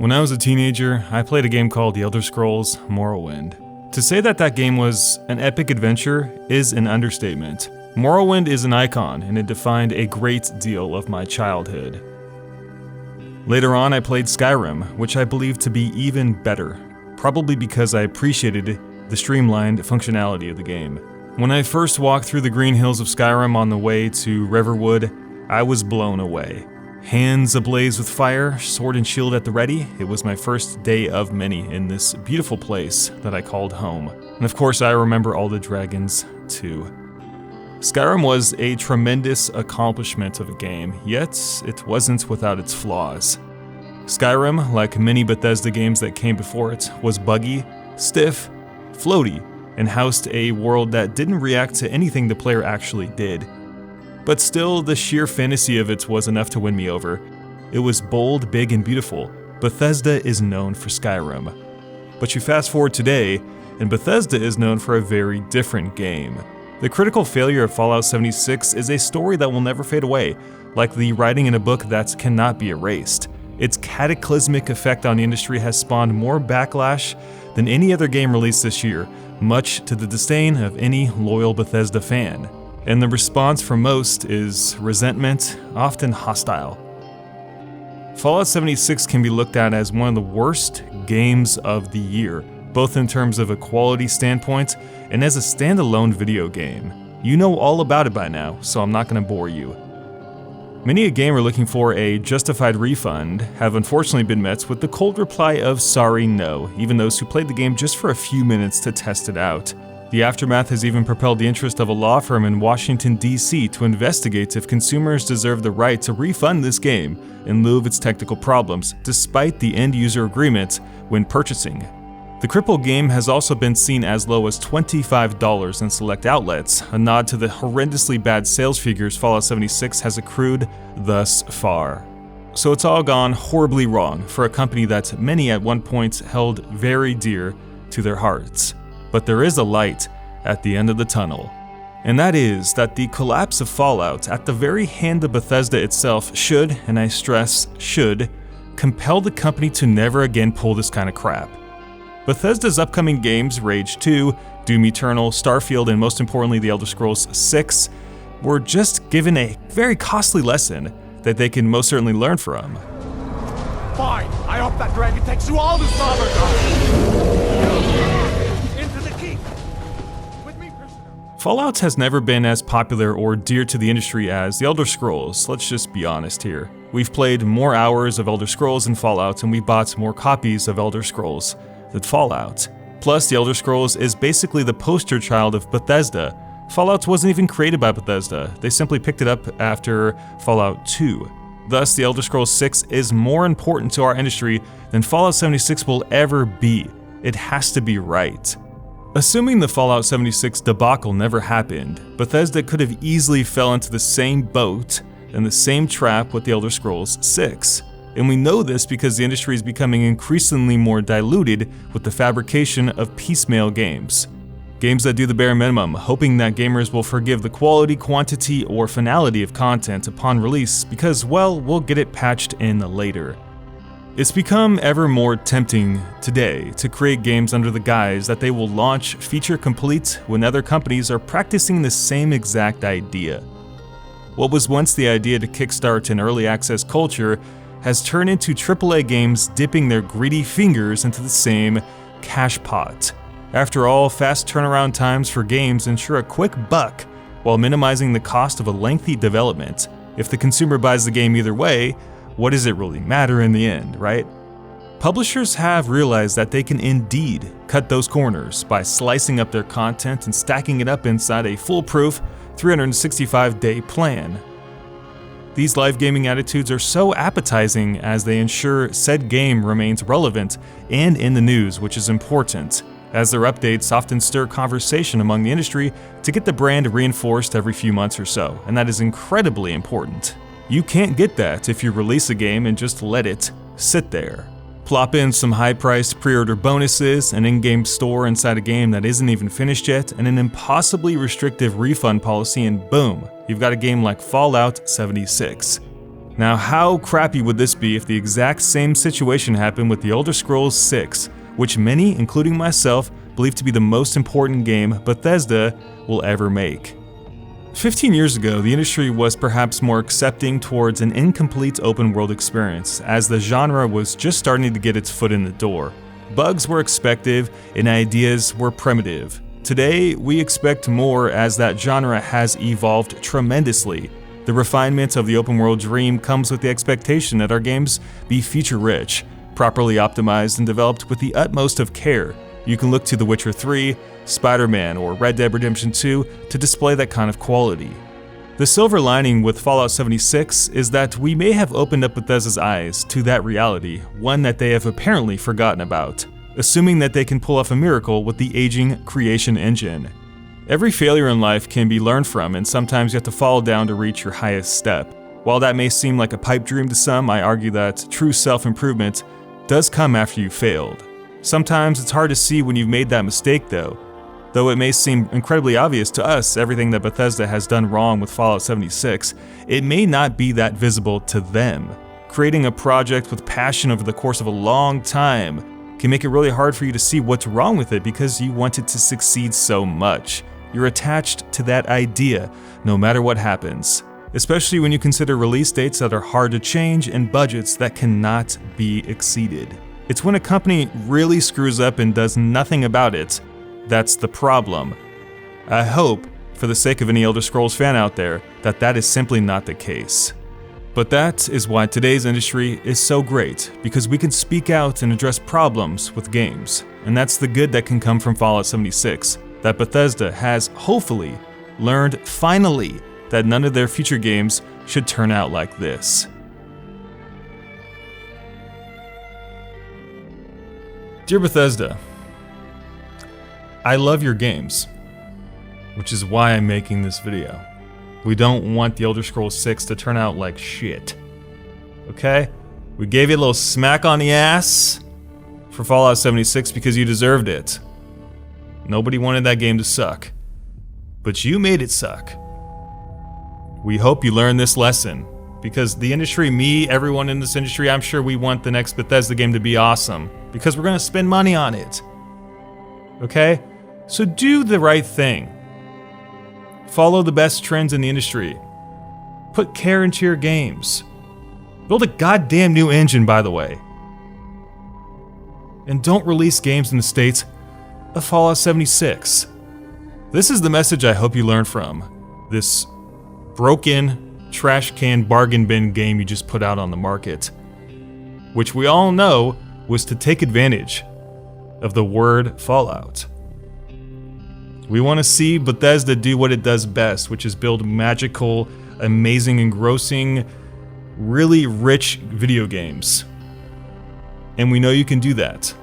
When I was a teenager, I played a game called The Elder Scrolls Morrowind. To say that that game was an epic adventure is an understatement. Morrowind is an icon, and it defined a great deal of my childhood. Later on, I played Skyrim, which I believe to be even better, probably because I appreciated the streamlined functionality of the game. When I first walked through the green hills of Skyrim on the way to Riverwood, I was blown away. Hands ablaze with fire, sword and shield at the ready, it was my first day of many in this beautiful place that I called home. And of course, I remember all the dragons, too. Skyrim was a tremendous accomplishment of a game, yet it wasn't without its flaws. Skyrim, like many Bethesda games that came before it, was buggy, stiff, floaty, and housed a world that didn't react to anything the player actually did. But still, the sheer fantasy of it was enough to win me over. It was bold, big, and beautiful. Bethesda is known for Skyrim. But you fast forward today, and Bethesda is known for a very different game. The critical failure of Fallout 76 is a story that will never fade away, like the writing in a book that cannot be erased. Its cataclysmic effect on the industry has spawned more backlash than any other game released this year, much to the disdain of any loyal Bethesda fan. And the response from most is resentment, often hostile. Fallout 76 can be looked at as one of the worst games of the year, both in terms of a quality standpoint and as a standalone video game. You know all about it by now, so I'm not going to bore you. Many a gamer looking for a justified refund have unfortunately been met with the cold reply of sorry no, even those who played the game just for a few minutes to test it out. The aftermath has even propelled the interest of a law firm in Washington, D.C. to investigate if consumers deserve the right to refund this game in lieu of its technical problems, despite the end-user agreement when purchasing. The crippled game has also been seen as low as $25 in select outlets, a nod to the horrendously bad sales figures Fallout 76 has accrued thus far. So it's all gone horribly wrong for a company that many at one point held very dear to their hearts. But there is a light at the end of the tunnel. And that is that the collapse of Fallout at the very hand of Bethesda itself should, and I stress should, compel the company to never again pull this kind of crap. Bethesda's upcoming games, Rage 2, Doom Eternal, Starfield, and most importantly The Elder Scrolls 6, were just given a very costly lesson that they can most certainly learn from. Fine, I hope that dragon takes you all to Summer. Fallout has never been as popular or dear to the industry as The Elder Scrolls, let's just be honest here. We've played more hours of Elder Scrolls than Fallout, and we bought more copies of Elder Scrolls than Fallout. Plus, The Elder Scrolls is basically the poster child of Bethesda. Fallout wasn't even created by Bethesda, they simply picked it up after Fallout 2. Thus, The Elder Scrolls 6 is more important to our industry than Fallout 76 will ever be. It has to be right. Assuming the Fallout 76 debacle never happened, Bethesda could have easily fell into the same boat and the same trap with The Elder Scrolls 6. And we know this because the industry is becoming increasingly more diluted with the fabrication of piecemeal games. Games that do the bare minimum, hoping that gamers will forgive the quality, quantity, or finality of content upon release because, well, we'll get it patched in later. It's become ever more tempting today to create games under the guise that they will launch feature complete when other companies are practicing the same exact idea. What was once the idea to kickstart an early access culture has turned into AAA games dipping their greedy fingers into the same cash pot. After all, fast turnaround times for games ensure a quick buck while minimizing the cost of a lengthy development. If the consumer buys the game either way, what does it really matter in the end, right? Publishers have realized that they can indeed cut those corners by slicing up their content and stacking it up inside a foolproof 365-day plan. These live gaming attitudes are so appetizing as they ensure said game remains relevant and in the news, which is important, as their updates often stir conversation among the industry to get the brand reinforced every few months or so, and that is incredibly important. You can't get that if you release a game and just let it sit there. Plop in some high-priced pre-order bonuses, an in-game store inside a game that isn't even finished yet, and an impossibly restrictive refund policy, and boom, you've got a game like Fallout 76. Now, how crappy would this be if the exact same situation happened with The Elder Scrolls 6, which many, including myself, believe to be the most important game Bethesda will ever make? 15 years ago, the industry was perhaps more accepting towards an incomplete open-world experience, as the genre was just starting to get its foot in the door. Bugs were expected, and ideas were primitive. Today, we expect more as that genre has evolved tremendously. The refinement of the open-world dream comes with the expectation that our games be feature-rich, properly optimized, and developed with the utmost of care. You can look to The Witcher 3, Spider-Man, or Red Dead Redemption 2 to display that kind of quality. The silver lining with Fallout 76 is that we may have opened up Bethesda's eyes to that reality, one that they have apparently forgotten about, assuming that they can pull off a miracle with the aging creation engine. Every failure in life can be learned from, and sometimes you have to fall down to reach your highest step. While that may seem like a pipe dream to some, I argue that true self-improvement does come after you've failed. Sometimes it's hard to see when you've made that mistake though it may seem incredibly obvious to us everything that Bethesda has done wrong with Fallout 76, it may not be that visible to them. Creating a project with passion over the course of a long time can make it really hard for you to see what's wrong with it because you want it to succeed so much. You're attached to that idea no matter what happens, especially when you consider release dates that are hard to change and budgets that cannot be exceeded. It's when a company really screws up and does nothing about it that's the problem. I hope, for the sake of any Elder Scrolls fan out there, that that is simply not the case. But that is why today's industry is so great, because we can speak out and address problems with games. And that's the good that can come from Fallout 76, that Bethesda has hopefully learned finally that none of their future games should turn out like this. Dear Bethesda, I love your games, which is why I'm making this video. We don't want The Elder Scrolls 6 to turn out like shit. Okay? We gave you a little smack on the ass for Fallout 76 because you deserved it. Nobody wanted that game to suck. But you made it suck. We hope you learn this lesson, because the industry, me, everyone in this industry, I'm sure we want the next Bethesda game to be awesome, because we're gonna spend money on it. Okay? So do the right thing. Follow the best trends in the industry. Put care into your games. Build a goddamn new engine, by the way. And don't release games in the States of Fallout 76. This is the message I hope you learn from this broken trash can bargain bin game you just put out on the market, which we all know was to take advantage of the word Fallout. We want to see Bethesda do what it does best, which is build magical, amazing, engrossing, really rich video games. And we know you can do that.